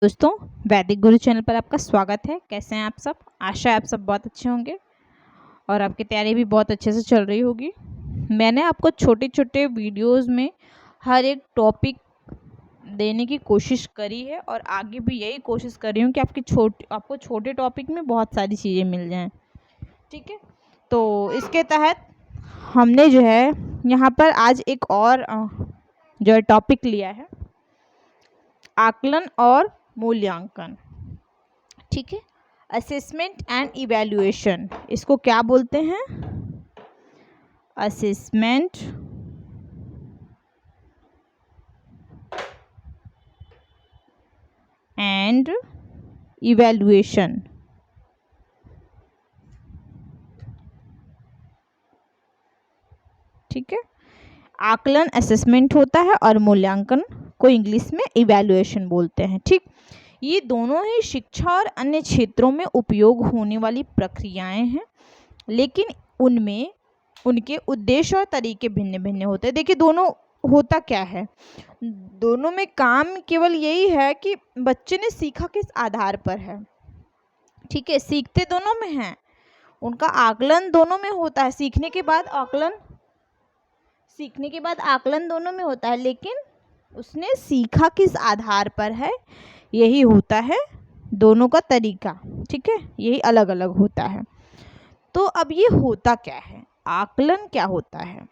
दोस्तों, वैदिक गुरु चैनल पर आपका स्वागत है। कैसे हैं आप सब? आशा है आप सब बहुत अच्छे होंगे और आपकी तैयारी भी बहुत अच्छे से चल रही होगी। मैंने आपको छोटे छोटे वीडियोस में हर एक टॉपिक देने की कोशिश करी है और आगे भी यही कोशिश कर रही हूँ कि आपको छोटे टॉपिक में बहुत सारी चीज़ें मिल जाएं। ठीक है, तो इसके तहत हमने जो है यहाँ पर आज एक और जो है टॉपिक लिया है, आकलन और मूल्यांकन। ठीक है, असेसमेंट एंड इवैल्यूएशन, इसको क्या बोलते हैं? Assessment and evaluation. ठीक है, आकलन असेसमेंट होता है और मूल्यांकन को इंग्लिश में इवैल्यूएशन बोलते हैं। ठीक, ये दोनों ही शिक्षा और अन्य क्षेत्रों में उपयोग होने वाली प्रक्रियाएं हैं, लेकिन उनमें उनके उद्देश्य और तरीके भिन्न भिन्न होते हैं। देखिए, दोनों होता क्या है, दोनों में काम केवल यही है कि बच्चे ने सीखा किस आधार पर है। ठीक है, सीखते दोनों में हैं, उनका आकलन दोनों में होता है, सीखने के बाद आकलन दोनों में होता है, लेकिन उसने सीखा किस आधार पर है, यही होता है दोनों का तरीका। ठीक है, यही अलग अलग होता है। तो अब ये होता क्या है, आकलन क्या होता है?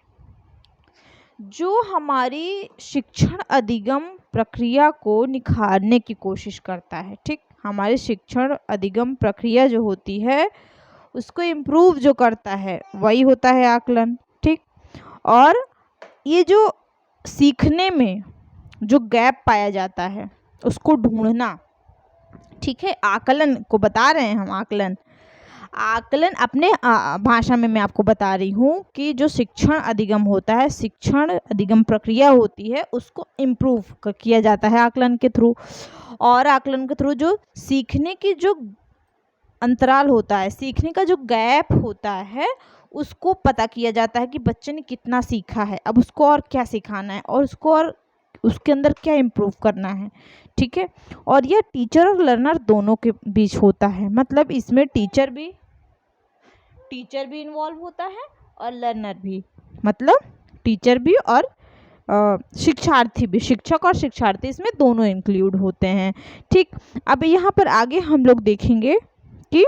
जो हमारी शिक्षण अधिगम प्रक्रिया को निखारने की कोशिश करता है। ठीक, हमारी शिक्षण अधिगम प्रक्रिया जो होती है उसको इम्प्रूव जो करता है वही होता है आकलन। ठीक, और ये जो सीखने में जो गैप पाया जाता है उसको ढूंढना, ठीक है, आकलन को बता रहे हैं हम। आकलन अपने भाषा में मैं आपको बता रही हूँ कि जो शिक्षण अधिगम होता है, शिक्षण अधिगम प्रक्रिया होती है, उसको इम्प्रूव किया जाता है आकलन के थ्रू। और आकलन के थ्रू जो सीखने की जो अंतराल होता है, सीखने का जो गैप होता है, उसको पता किया जाता है कि बच्चे ने कितना सीखा है, अब उसको और क्या सिखाना है और उसको और उसके अंदर क्या इम्प्रूव करना है। ठीक है, और यह टीचर और लर्नर दोनों के बीच होता है, मतलब इसमें टीचर भी इन्वॉल्व होता है और लर्नर भी, मतलब टीचर भी और शिक्षार्थी भी, शिक्षक और शिक्षार्थी, इसमें दोनों इंक्लूड होते हैं। ठीक, अब यहाँ पर आगे हम लोग देखेंगे कि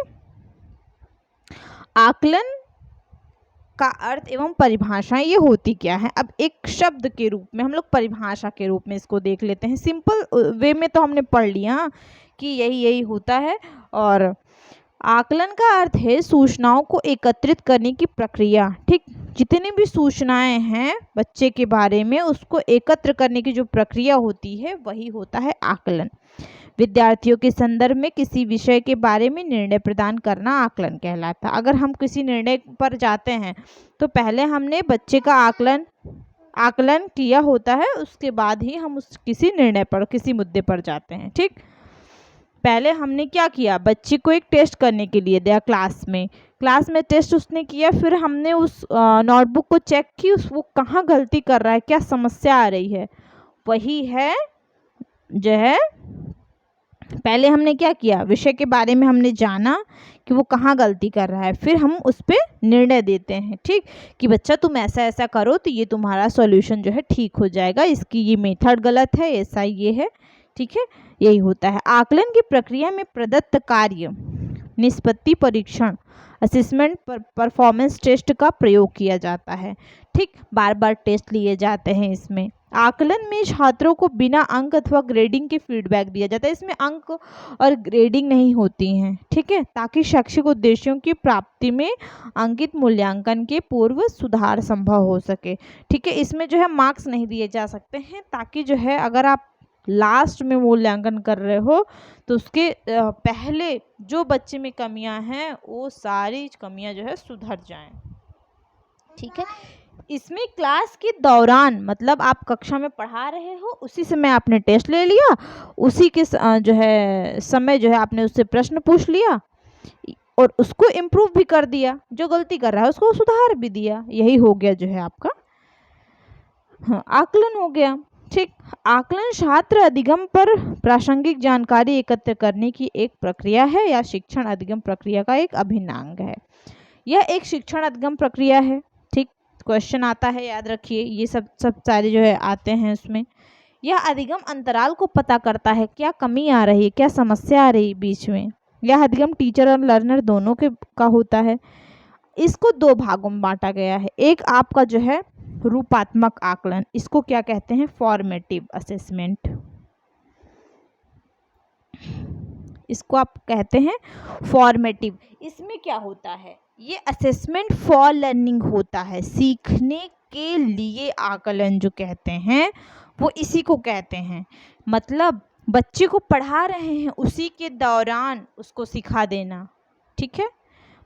आकलन का अर्थ एवं परिभाषाएं ये होती क्या है। अब एक शब्द के रूप में हम लोग परिभाषा के रूप में इसको देख लेते हैं। सिंपल वे में तो हमने पढ़ लिया कि यही होता है। और आकलन का अर्थ है सूचनाओं को एकत्रित करने की प्रक्रिया। ठीक, जितनी भी सूचनाएं हैं बच्चे के बारे में, उसको एकत्र करने की जो प्रक्रिया होती है वही होता है आकलन। विद्यार्थियों के संदर्भ में किसी विषय के बारे में निर्णय प्रदान करना आकलन कहलाता है। अगर हम किसी निर्णय पर जाते हैं तो पहले हमने बच्चे का आकलन किया होता है, उसके बाद ही हम किसी निर्णय पर, किसी मुद्दे पर जाते हैं। ठीक, पहले हमने क्या किया, बच्चे को एक टेस्ट करने के लिए दिया क्लास में टेस्ट उसने किया, फिर हमने उस नोटबुक को चेक की, वो कहाँ गलती कर रहा है, क्या समस्या आ रही है, वही है जो है पहले हमने क्या किया, विषय के बारे में हमने जाना कि वो कहाँ गलती कर रहा है, फिर हम उस पर निर्णय देते हैं। ठीक, कि बच्चा तुम ऐसा ऐसा करो तो ये तुम्हारा सॉल्यूशन जो है ठीक हो जाएगा, इसकी ये मेथड गलत है, ऐसा ये है। ठीक है, यही होता है। आकलन की प्रक्रिया में प्रदत्त कार्य, निष्पत्ति परीक्षण, असेसमेंट, परफॉर्मेंस टेस्ट का प्रयोग किया जाता है। ठीक, बार बार टेस्ट लिए जाते हैं इसमें। आकलन में छात्रों को बिना अंक अथवा ग्रेडिंग के फीडबैक दिया जाता है। इसमें अंक और ग्रेडिंग नहीं होती हैं। ठीक है, ताकि शैक्षिक उद्देश्यों की प्राप्ति में अंकित मूल्यांकन के पूर्व सुधार संभव हो सके। ठीक है, इसमें जो है मार्क्स नहीं दिए जा सकते हैं, ताकि जो है अगर आप लास्ट में मूल्यांकन कर रहे हो तो उसके पहले जो बच्चे में कमियां हैं वो सारी कमियां जो है सुधर जाएं। ठीक है, इसमें क्लास के दौरान, मतलब आप कक्षा में पढ़ा रहे हो, उसी समय आपने टेस्ट ले लिया, उसी के जो है समय जो है आपने उससे प्रश्न पूछ लिया और उसको इम्प्रूव भी कर दिया, जो गलती कर रहा है उसको सुधार भी दिया, यही हो गया जो है आपका आकलन हो गया। ठीक। आकलन छात्र अधिगम पर प्रासंगिक जानकारी एकत्र करने की एक प्रक्रिया है या शिक्षण अधिगम प्रक्रिया का एक अभिन्न अंग है। यह एक शिक्षण अधिगम प्रक्रिया है। ठीक, क्वेश्चन आता है, याद रखिए, ये सब सारे जो है आते हैं उसमें। यह अधिगम अंतराल को पता करता है, क्या कमी आ रही है, क्या समस्या आ रही बीच में। यह अधिगम टीचर और लर्नर दोनों के का होता है। इसको दो भागों में बांटा गया है। एक आपका जो है रूपात्मक आकलन, इसको क्या कहते हैं, फॉर्मेटिव असेसमेंट, इसको आप कहते हैं फॉर्मेटिव। इसमें क्या होता है, ये असेसमेंट फॉर लर्निंग होता है, सीखने के लिए आकलन जो कहते हैं वो इसी को कहते हैं। मतलब बच्चे को पढ़ा रहे हैं, उसी के दौरान उसको सिखा देना। ठीक है,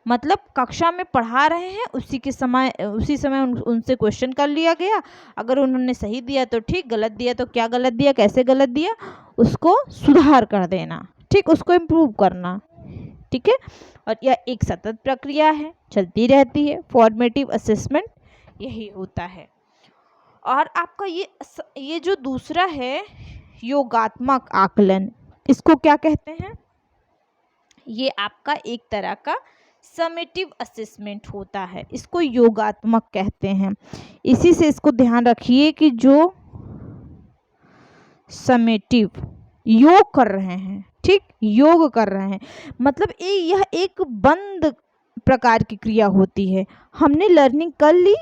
मतलब कक्षा में पढ़ा रहे हैं, उसी समय उनसे क्वेश्चन कर लिया गया। अगर उन्होंने सही दिया तो ठीक, गलत दिया तो क्या गलत दिया, कैसे गलत दिया, उसको सुधार कर देना। ठीक, उसको इम्प्रूव करना। ठीक है, और यह एक सतत प्रक्रिया है, चलती रहती है। फॉर्मेटिव असेसमेंट यही होता है। और आपका ये जो दूसरा है योगात्मक आकलन, इसको क्या कहते हैं, ये आपका एक तरह का समेटिव असेसमेंट होता है, इसको योगात्मक कहते हैं। इसी से इसको ध्यान रखिए कि जो समेटिव योग कर रहे हैं, ठीक, योग कर रहे हैं, मतलब यह एक बंद प्रकार की क्रिया होती है। हमने लर्निंग कर ली,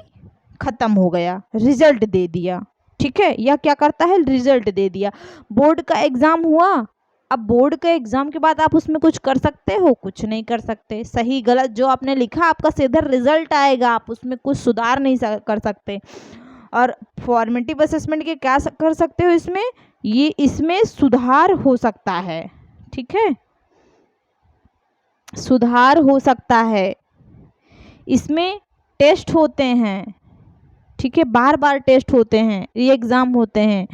खत्म हो गया, रिजल्ट दे दिया। ठीक है, यह क्या करता है, रिजल्ट दे दिया। बोर्ड का एग्जाम हुआ, अब बोर्ड के एग्जाम के बाद आप उसमें कुछ कर सकते हो, कुछ नहीं कर सकते। सही गलत जो आपने लिखा, आपका सीधा रिजल्ट आएगा, आप उसमें कुछ सुधार नहीं कर सकते। और फॉर्मेटिव असेसमेंट के क्या कर सकते हो, इसमें सुधार हो सकता है। ठीक है, सुधार हो सकता है, इसमें टेस्ट होते हैं। ठीक है, बार बार टेस्ट होते हैं, री एग्ज़ाम होते हैं,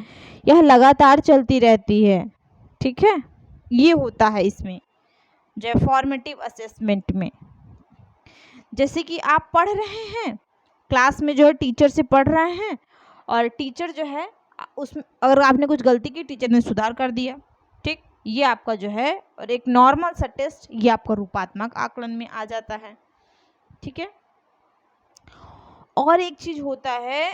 यह लगातार चलती रहती है। ठीक है, ये होता है इसमें जो फॉर्मेटिव असेसमेंट में। जैसे कि आप पढ़ रहे हैं क्लास में, जो है टीचर से पढ़ रहे हैं, और टीचर जो है उसमें अगर आपने कुछ गलती की, टीचर ने सुधार कर दिया। ठीक, ये आपका जो है, और एक नॉर्मल सा टेस्ट, ये आपका रूपात्मक आकलन में आ जाता है। ठीक है, और एक चीज होता है,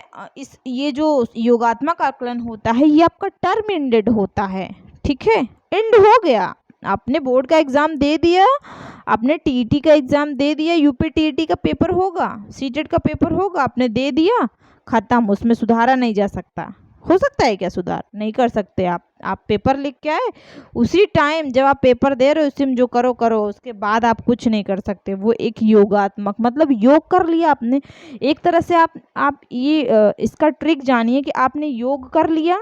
ये जो योगात्मक आकलन होता है, ये आपका टर्म एंडेड होता है। ठीक है, एंड हो गया, आपने बोर्ड का एग्जाम दे दिया, आपने टीईटी का एग्जाम दे दिया, यूपी टीईटी का पेपर होगा, सीटेट का पेपर होगा, आपने दे दिया, खत्म, उसमें सुधारा नहीं जा सकता। हो सकता है क्या सुधार, नहीं कर सकते। आप पेपर लिख के आए, उसी टाइम जब आप पेपर दे रहे हो उसी में जो करो करो, उसके बाद आप कुछ नहीं कर सकते। वो एक योगात्मक, मतलब योग कर लिया आपने एक तरह से। आप ये इसका ट्रिक जानिए कि आपने योग कर लिया,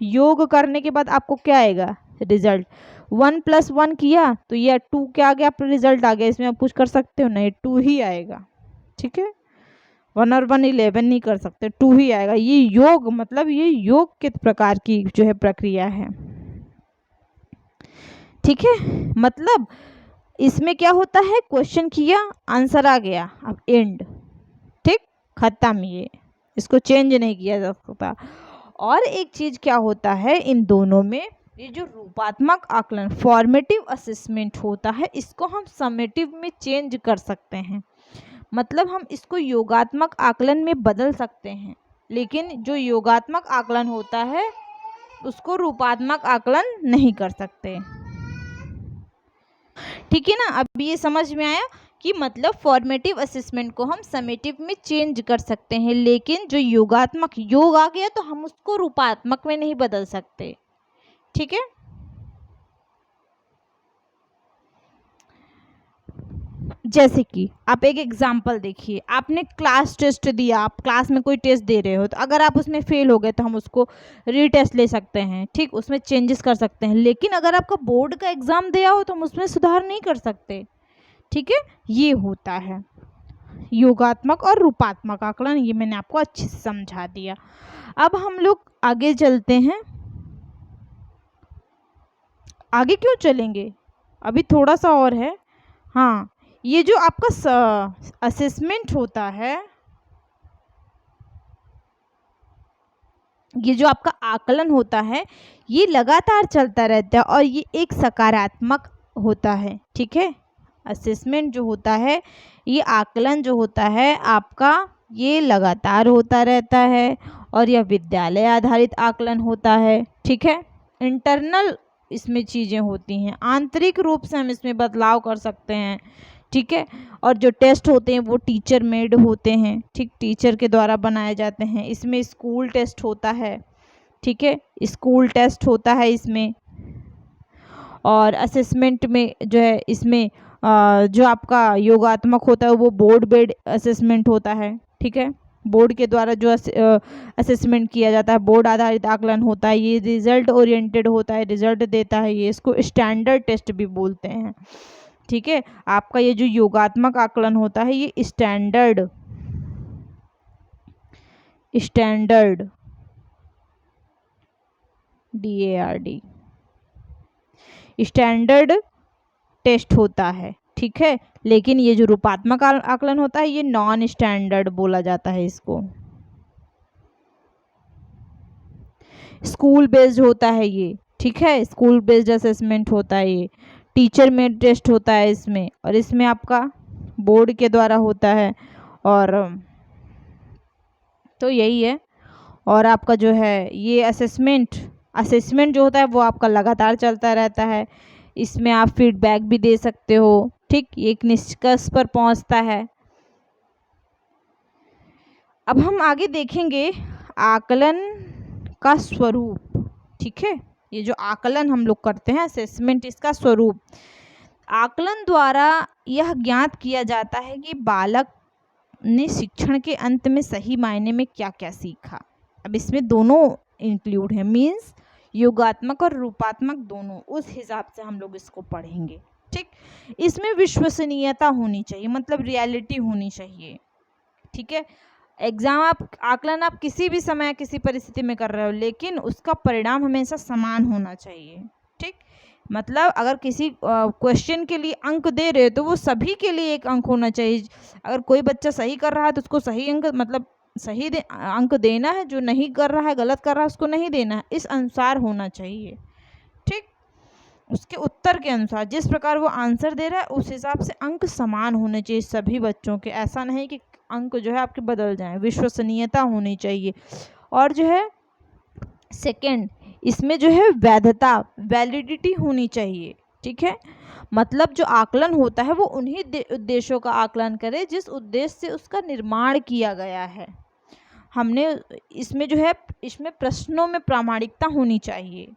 योग करने के बाद आपको क्या आएगा, रिजल्ट। 1 + 1 किया तो यह 2 क्या आ गया, आप रिजल्ट आ गया। इसमें आप कुछ कर सकते हो नहीं, 2 ही आएगा। ठीक है, 1 और 1 11 नहीं कर सकते, 2 ही आएगा। ये योग, मतलब ये योग के प्रकार की जो है प्रक्रिया है। ठीक है, मतलब इसमें क्या होता है, क्वेश्चन किया, आंसर आ गया, अब एंड, ठीक, खत्म। ये इसको चेंज नहीं किया जा सकता। और एक चीज क्या होता है इन दोनों में, ये जो रूपात्मक आकलन फॉर्मेटिव असेसमेंट होता है, इसको हम समेटिव में चेंज कर सकते हैं। मतलब हम इसको योगात्मक आकलन में बदल सकते हैं, लेकिन जो योगात्मक आकलन होता है उसको रूपात्मक आकलन नहीं कर सकते। ठीक है ना, अब ये समझ में आया कि मतलब फॉर्मेटिव असेसमेंट को हम समेटिव में चेंज कर सकते हैं, लेकिन जो योगात्मक योग आ गया तो हम उसको रूपात्मक में नहीं बदल सकते। ठीक है, जैसे कि आप एक एग्जाम्पल देखिए, आपने क्लास टेस्ट दिया, आप क्लास में कोई टेस्ट दे रहे हो, तो अगर आप उसमें फेल हो गए तो हम उसको रीटेस्ट ले सकते हैं। ठीक, उसमें चेंजेस कर सकते हैं। लेकिन अगर आपका बोर्ड का एग्जाम दिया हो तो हम उसमें सुधार नहीं कर सकते। ठीक है, ये होता है योगात्मक और रूपात्मक आकलन। ये मैंने आपको अच्छे से समझा दिया। अब हम लोग आगे चलते हैं। आगे क्यों चलेंगे, अभी थोड़ा सा और है। हाँ, ये जो आपका असेसमेंट होता है, ये जो आपका आकलन होता है ये लगातार चलता रहता है और ये एक सकारात्मक होता है। ठीक है, असेसमेंट जो होता है, ये आकलन जो होता है आपका, ये लगातार होता रहता है और यह विद्यालय आधारित आकलन होता है। ठीक है, इंटरनल इसमें चीज़ें होती हैं, आंतरिक रूप से हम इसमें बदलाव कर सकते हैं। ठीक है, और जो टेस्ट होते हैं वो टीचर मेड होते हैं। ठीक, टीचर के द्वारा बनाए जाते हैं। इसमें स्कूल टेस्ट होता है। ठीक है, स्कूल टेस्ट होता है इसमें। और असेसमेंट में जो है इसमें जो आपका योगात्मक होता है वो बोर्ड बेस्ड असेसमेंट होता है। ठीक है, बोर्ड के द्वारा जो असेसमेंट किया जाता है, बोर्ड आधारित आकलन होता है, ये रिजल्ट ओरिएंटेड होता है, रिजल्ट देता है, ये इसको स्टैंडर्ड टेस्ट भी बोलते हैं। ठीक है, आपका ये जो योगात्मक आकलन होता है ये स्टैंडर्ड DARD स्टैंडर्ड टेस्ट होता है। ठीक है, लेकिन ये जो रूपात्मक आकलन होता है ये नॉन स्टैंडर्ड बोला जाता है इसको। स्कूल बेस्ड होता है ये। ठीक है, स्कूल बेस्ड असेसमेंट होता है ये। टीचर मेड टेस्ट होता है इसमें, और इसमें आपका बोर्ड के द्वारा होता है। और तो यही है। और आपका जो है ये असेसमेंट जो होता है वो आपका लगातार चलता रहता है। इसमें आप फीडबैक भी दे सकते हो। ठीक, एक निष्कर्ष पर पहुंचता है। अब हम आगे देखेंगे आकलन का स्वरूप। ठीक है, ये जो आकलन हम लोग करते हैं असेसमेंट, इसका स्वरूप। आकलन द्वारा यह ज्ञात किया जाता है कि बालक ने शिक्षण के अंत में सही मायने में क्या क्या सीखा। अब इसमें दोनों इंक्लूड है, मीन्स योगात्मक और रूपात्मक दोनों, उस हिसाब से हम लोग इसको पढ़ेंगे। ठीक, इसमें विश्वसनीयता होनी चाहिए, मतलब रियलिटी होनी चाहिए। ठीक है, आकलन आप किसी भी समय किसी परिस्थिति में कर रहे हो, लेकिन उसका परिणाम हमेशा समान होना चाहिए। ठीक, मतलब अगर किसी क्वेश्चन के लिए अंक दे रहे हो तो वो सभी के लिए एक अंक होना चाहिए। अगर कोई बच्चा सही कर रहा है तो उसको सही अंक, मतलब सही अंक देना है, जो नहीं कर रहा है, गलत कर रहा है, उसको नहीं देना है। इस अनुसार होना चाहिए। ठीक, उसके उत्तर के अनुसार, जिस प्रकार वो आंसर दे रहा है उस हिसाब से अंक समान होने चाहिए सभी बच्चों के। ऐसा नहीं कि अंक जो है आपके बदल जाएं। विश्वसनीयता होनी चाहिए। और जो है सेकंड, इसमें जो है वैधता, वैलिडिटी होनी चाहिए। ठीक है, मतलब जो आकलन होता है वो उन्हीं उद्देश्यों का आकलन करे जिस उद्देश्य से उसका निर्माण किया गया है। हमने इसमें जो है, इसमें प्रश्नों में प्रामाणिकता होनी चाहिए।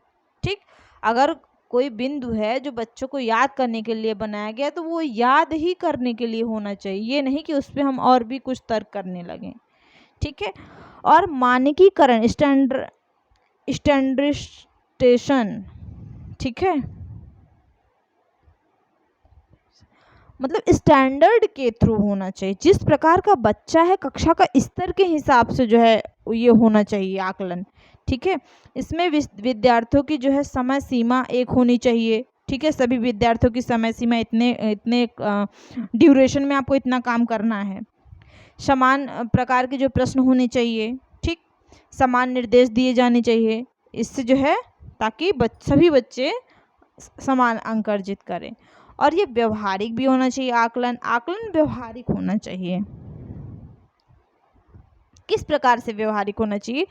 ठीक, अगर कोई बिंदु है जो बच्चों को याद करने के लिए बनाया गया तो वो याद ही करने के लिए होना चाहिए, ये नहीं कि उस पर हम और भी कुछ तर्क करने लगें। ठीक है, और मानकीकरण, स्टैंडर्डाइजेशन। ठीक है, मतलब स्टैंडर्ड के थ्रू होना चाहिए। जिस प्रकार का बच्चा है कक्षा का स्तर के हिसाब से जो है ये होना चाहिए आकलन। ठीक है, इसमें विद्यार्थियों की जो है समय सीमा एक होनी चाहिए। ठीक है, सभी विद्यार्थियों की समय सीमा इतने ड्यूरेशन में आपको इतना काम करना है। समान प्रकार के जो प्रश्न होने चाहिए। ठीक, समान निर्देश दिए जाने चाहिए, इससे जो है ताकि सभी बच्चे समान अंक अर्जित करें। और ये व्यवहारिक भी होना चाहिए। आकलन व्यवहारिक होना चाहिए। किस प्रकार से व्यवहारिक होना चाहिए?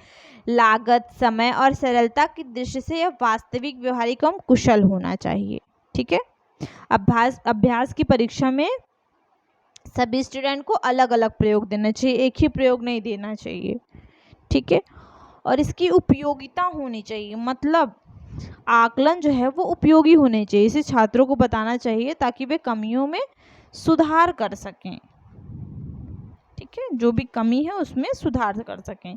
लागत, समय और सरलता की दृष्टि से यह वास्तविक, व्यवहारिक एवं कुशल होना चाहिए। ठीक है, अभ्यास की परीक्षा में सभी स्टूडेंट को अलग अलग प्रयोग देना चाहिए, एक ही प्रयोग नहीं देना चाहिए। ठीक है, और इसकी उपयोगिता होनी चाहिए, मतलब आकलन जो है वो उपयोगी होने चाहिए। इसे छात्रों को बताना चाहिए ताकि वे कमियों में सुधार कर सकें। ठीक है, जो भी कमी है उसमें सुधार कर सकें।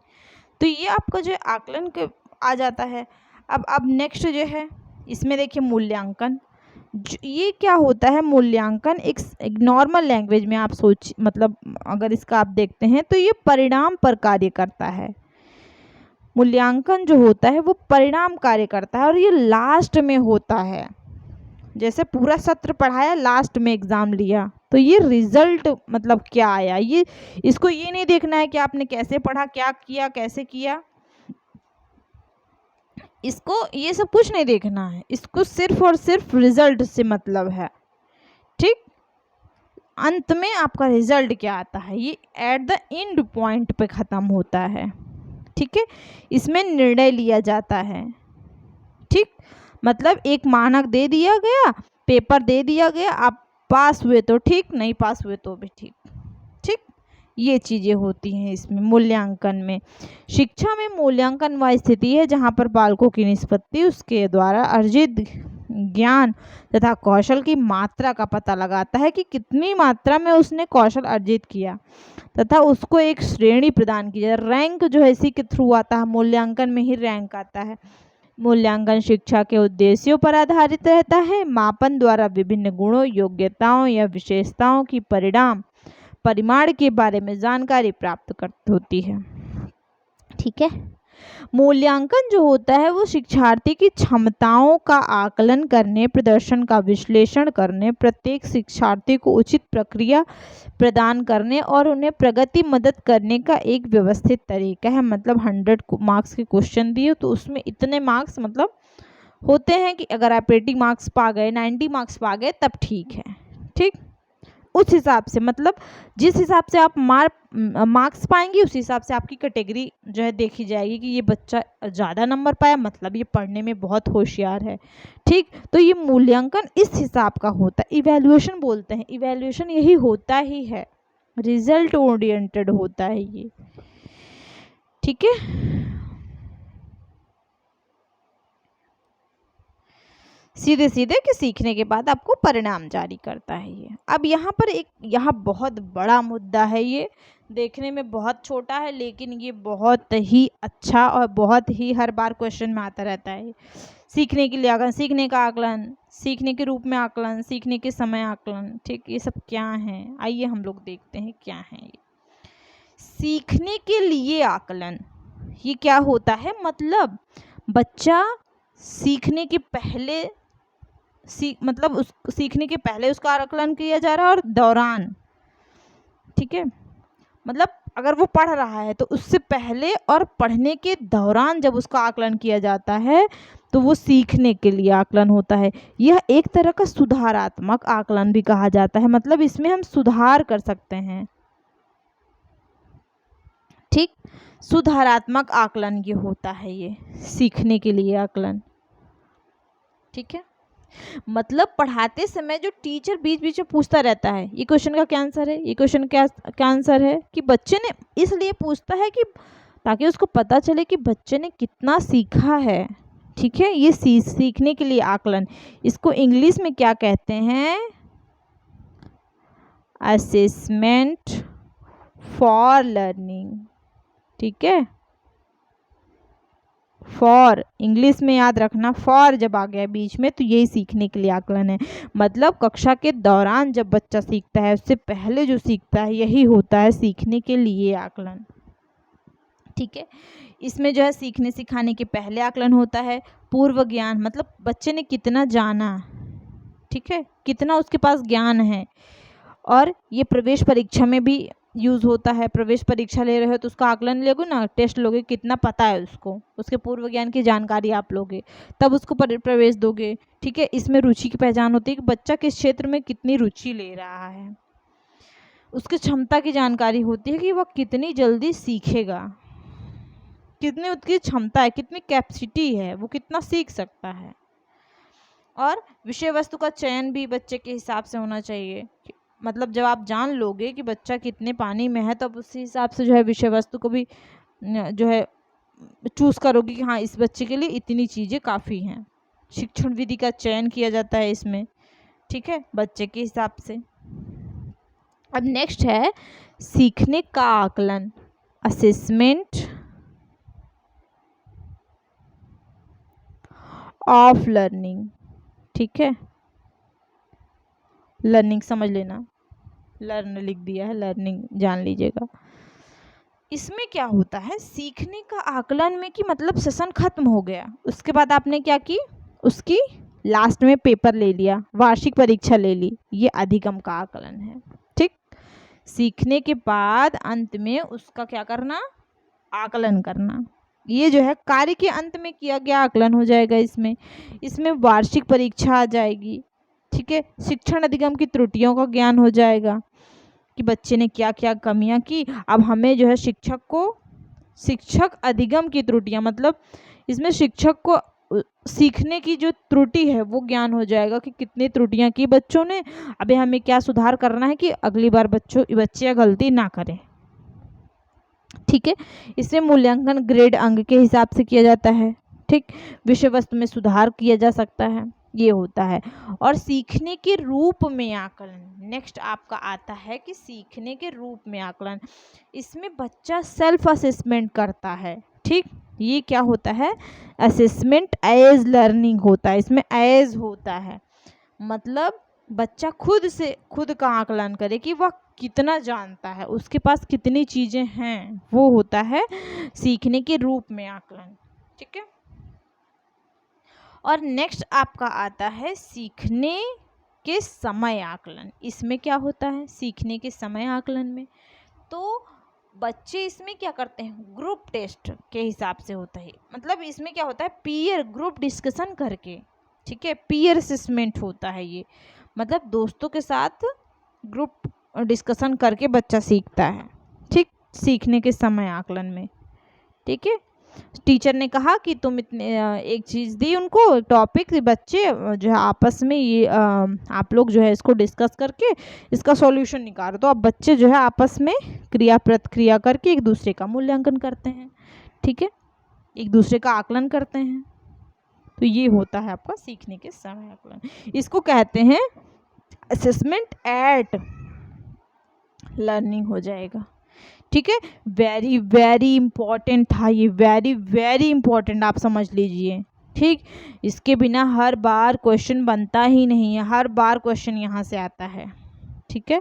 तो ये आपका जो आकलन के आ जाता है। अब नेक्स्ट जो है इसमें देखिए मूल्यांकन। ये क्या होता है? मूल्यांकन एक नॉर्मल लैंग्वेज में आप मतलब अगर इसका आप देखते हैं तो ये परिणाम पर कार्य करता है। मूल्यांकन जो होता है वो परिणाम कार्य करता है और ये लास्ट में होता है। जैसे पूरा सत्र पढ़ाया, लास्ट में एग्ज़ाम लिया, तो ये रिजल्ट मतलब क्या आया, इसको ये नहीं देखना है कि आपने कैसे पढ़ा, क्या किया, कैसे किया, इसको ये सब कुछ नहीं देखना है, इसको सिर्फ और सिर्फ रिजल्ट से मतलब है। ठीक, अंत में आपका रिजल्ट क्या आता है ये एट द एंड पॉइंट पे ख़त्म होता है। ठीक है, इसमें निर्णय लिया जाता है। ठीक, मतलब एक मानक दे दिया गया, पेपर दे दिया गया, आप पास हुए तो ठीक, नहीं पास हुए तो भी ठीक। ठीक, ये चीज़ें होती हैं इसमें मूल्यांकन में। शिक्षा में मूल्यांकन वह स्थिति है जहाँ पर बालकों की निष्पत्ति उसके द्वारा अर्जित ज्ञान तथा कौशल की मात्रा का पता लगाता है कि कितनी मात्रा में उसने कौशल अर्जित किया, तथा उसको एक श्रेणी प्रदान की जाए। रैंक जो है इसी के थ्रू आता है, मूल्यांकन में ही रैंक आता है। मूल्यांकन शिक्षा के उद्देश्यों पर आधारित रहता है। मापन द्वारा विभिन्न गुणों, योग्यताओं या विशेषताओं की परिमाण के बारे में जानकारी प्राप्त होती है। ठीक है, मूल्यांकन जो होता है वो शिक्षार्थी की क्षमताओं का आकलन करने, प्रदर्शन का विश्लेषण करने, प्रत्येक शिक्षार्थी को उचित प्रक्रिया प्रदान करने और उन्हें प्रगति मदद करने का एक व्यवस्थित तरीका है। मतलब 100 मार्क्स के क्वेश्चन दिए तो उसमें इतने मार्क्स मतलब होते हैं कि अगर आप 80 मार्क्स पा गए, 90 मार्क्स पा गए तब ठीक है। ठीक, उस हिसाब से मतलब जिस हिसाब से आप मार्क्स पाएंगे उस हिसाब से आपकी कैटेगरी जो है देखी जाएगी कि ये बच्चा ज़्यादा नंबर पाया मतलब ये पढ़ने में बहुत होशियार है। ठीक, तो ये मूल्यांकन इस हिसाब का होता है। इवैल्यूएशन बोलते हैं, इवैल्यूएशन यही होता ही है, रिजल्ट ओरिएंटेड होता है ये। ठीक है, सीधे सीधे कि सीखने के बाद आपको परिणाम जारी करता है ये। अब यहाँ पर यहाँ बहुत बड़ा मुद्दा है, ये देखने में बहुत छोटा है लेकिन ये बहुत ही अच्छा और बहुत ही हर बार क्वेश्चन में आता रहता है। सीखने के लिए आकलन, सीखने का आकलन, सीखने के रूप में आकलन, सीखने के समय आकलन। ठीक, ये सब क्या है, आइए हम लोग देखते हैं क्या है ये। सीखने के लिए आकलन ये क्या होता है, मतलब बच्चा सीखने के पहले मतलब उस सीखने के पहले उसका आकलन किया जा रहा है और दौरान। ठीक है, मतलब अगर वो पढ़ रहा है तो उससे पहले और पढ़ने के दौरान जब उसका आकलन किया जाता है तो वो सीखने के लिए आकलन होता है। यह एक तरह का सुधारात्मक आकलन भी कहा जाता है, मतलब इसमें हम सुधार कर सकते हैं। ठीक, सुधारात्मक आकलन ये होता है, ये सीखने के लिए आकलन। ठीक है, मतलब पढ़ाते समय जो टीचर बीच बीच में पूछता रहता है ये क्वेश्चन का क्या आंसर है, ये क्वेश्चन क्या आंसर है, कि बच्चे ने इसलिए पूछता है कि ताकि उसको पता चले कि बच्चे ने कितना सीखा है। ठीक है, ये सीखने के लिए आकलन, इसको इंग्लिश में क्या कहते हैं, असेसमेंट फॉर लर्निंग। ठीक है, फॉर इंग्लिश में याद रखना, फॉर जब आ गया बीच में तो यही सीखने के लिए आकलन है। मतलब कक्षा के दौरान जब बच्चा सीखता है उससे पहले जो सीखता है यही होता है सीखने के लिए आकलन। ठीक है, इसमें जो है सीखने सिखाने के पहले आकलन होता है। पूर्व ज्ञान, मतलब बच्चे ने कितना जाना, ठीक है, कितना उसके पास ज्ञान है। और ये प्रवेश परीक्षा में भी यूज़ होता है। प्रवेश परीक्षा ले रहे हो तो उसका आकलन लोगे ना, टेस्ट लोगे, कितना पता है उसको, उसके पूर्व ज्ञान की जानकारी आप लोगे तब उसको प्रवेश दोगे। ठीक है, इसमें रुचि की पहचान होती है कि बच्चा किस क्षेत्र में कितनी रुचि ले रहा है। उसकी क्षमता की जानकारी होती है कि वह कितनी जल्दी सीखेगा, कितनी उसकी क्षमता है, कितनी कैपेसिटी है, वो कितना सीख सकता है। और विषय वस्तु का चयन भी बच्चे के हिसाब से होना चाहिए। मतलब जब आप जान लोगे कि बच्चा कितने पानी में है तब उसी हिसाब से जो है विषय वस्तु को भी जो है चूज़ करोगे कि हाँ इस बच्चे के लिए इतनी चीज़ें काफ़ी हैं। शिक्षण विधि का चयन किया जाता है इसमें। ठीक है, बच्चे के हिसाब से। अब नेक्स्ट है सीखने का आकलन, असेसमेंट ऑफ लर्निंग। ठीक है, लर्निंग समझ लेना, लर्न लिख दिया है, लर्निंग जान लीजिएगा। इसमें क्या होता है सीखने का आकलन में कि मतलब सेशन खत्म हो गया, उसके बाद आपने क्या की, उसकी लास्ट में पेपर ले लिया, वार्षिक परीक्षा ले ली, ये अधिगम का आकलन है। ठीक, सीखने के बाद अंत में उसका क्या करना, आकलन करना। ये जो है कार्य के अंत में किया गया आकलन हो जाएगा। इसमें वार्षिक परीक्षा आ जाएगी। ठीक है, शिक्षण अधिगम की त्रुटियों का ज्ञान हो जाएगा कि बच्चे ने क्या क्या कमियां की। अब हमें जो है शिक्षक अधिगम की त्रुटियां, मतलब इसमें शिक्षक को सीखने की जो त्रुटि है वो ज्ञान हो जाएगा कि कितनी त्रुटियां की बच्चों ने, अभी हमें क्या सुधार करना है कि अगली बार बच्चे गलती ना करें। ठीक है, इसमें मूल्यांकन ग्रेड अंक के हिसाब से किया जाता है। ठीक, विषय वस्तु में सुधार किया जा सकता है, ये होता है। और सीखने के रूप में आकलन, नेक्स्ट आपका आता है कि सीखने के रूप में आकलन, इसमें बच्चा सेल्फ असेसमेंट करता है। ठीक, ये क्या होता है, असेसमेंट एज लर्निंग होता है। इसमें एज होता है, मतलब बच्चा खुद का आकलन करे कि वह कितना जानता है, उसके पास कितनी चीज़ें हैं, वो होता है सीखने के रूप में आकलन। ठीक है, और नेक्स्ट आपका आता है सीखने के समय आकलन। इसमें क्या होता है, सीखने के समय आकलन में तो बच्चे इसमें क्या करते हैं, ग्रुप टेस्ट के हिसाब से होता है। मतलब इसमें क्या होता है, पीयर ग्रुप डिस्कशन करके, ठीक है, पीयर असेसमेंट होता है ये, मतलब दोस्तों के साथ ग्रुप डिस्कशन करके बच्चा सीखता है। ठीक, सीखने के समय आकलन में। ठीक है, टीचर ने कहा कि तुम इतने एक चीज़ दी उनको टॉपिक, बच्चे जो है आपस में ये आप लोग जो है इसको डिस्कस करके इसका सॉल्यूशन निकालो। तो अब बच्चे जो है आपस में क्रिया प्रतिक्रिया करके एक दूसरे का मूल्यांकन करते हैं। ठीक है, एक दूसरे का आकलन करते हैं। तो ये होता है आपका सीखने के समय आकलन। इसको कहते हैं असेसमेंट एट लर्निंग हो जाएगा। ठीक है, वेरी वेरी इंपॉर्टेंट था ये, वेरी वेरी इंपॉर्टेंट, आप समझ लीजिए। ठीक, इसके बिना हर बार क्वेश्चन बनता ही नहीं है, हर बार क्वेश्चन यहाँ से आता है। ठीक है,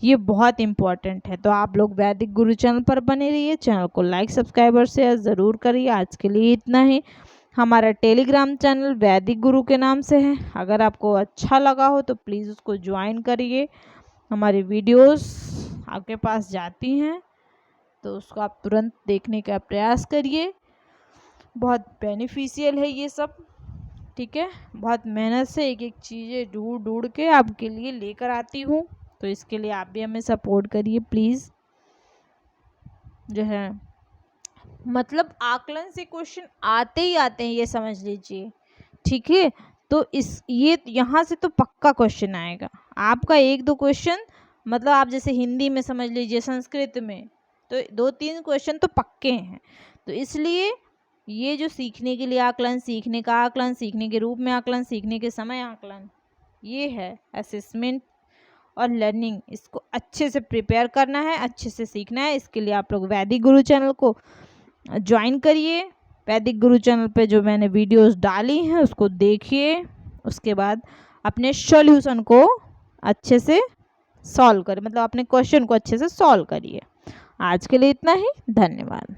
ये बहुत इंपॉर्टेंट है। तो आप लोग वैदिक गुरु चैनल पर बने रहिए, चैनल को लाइक सब्सक्राइब और शेयर ज़रूर करिए। आज के लिए इतना ही। हमारा टेलीग्राम चैनल वैदिक गुरु के नाम से है, अगर आपको अच्छा लगा हो तो प्लीज़ उसको ज्वाइन करिए। हमारी वीडियोस आपके पास जाती हैं तो उसको आप तुरंत देखने का प्रयास करिए, बहुत बेनिफिशियल है ये सब। ठीक है, बहुत मेहनत से एक एक चीज़ें ढूंढ के आपके लिए लेकर आती हूँ, तो इसके लिए आप भी हमें सपोर्ट करिए प्लीज़। जो है मतलब आकलन से क्वेश्चन आते ही आते हैं, ये समझ लीजिए। ठीक है, तो ये यहाँ से तो पक्का क्वेश्चन आएगा आपका, एक दो क्वेश्चन, मतलब आप जैसे हिंदी में समझ लीजिए, संस्कृत में तो 2-3 क्वेश्चन तो पक्के हैं। तो इसलिए ये जो सीखने के लिए आकलन, सीखने का आकलन, सीखने के रूप में आकलन, सीखने के समय आकलन, ये है असेसमेंट और लर्निंग। इसको अच्छे से प्रिपेयर करना है, अच्छे से सीखना है। इसके लिए आप लोग वैदिक गुरु चैनल को ज्वाइन करिए। वैदिक गुरु चैनल पे जो मैंने वीडियोस डाली हैं उसको देखिए, उसके बाद अपने सॉल्यूशन को अच्छे से सॉल्व करिए, मतलब अपने क्वेश्चन को अच्छे से सॉल्व करिए। आज के लिए इतना ही, धन्यवाद।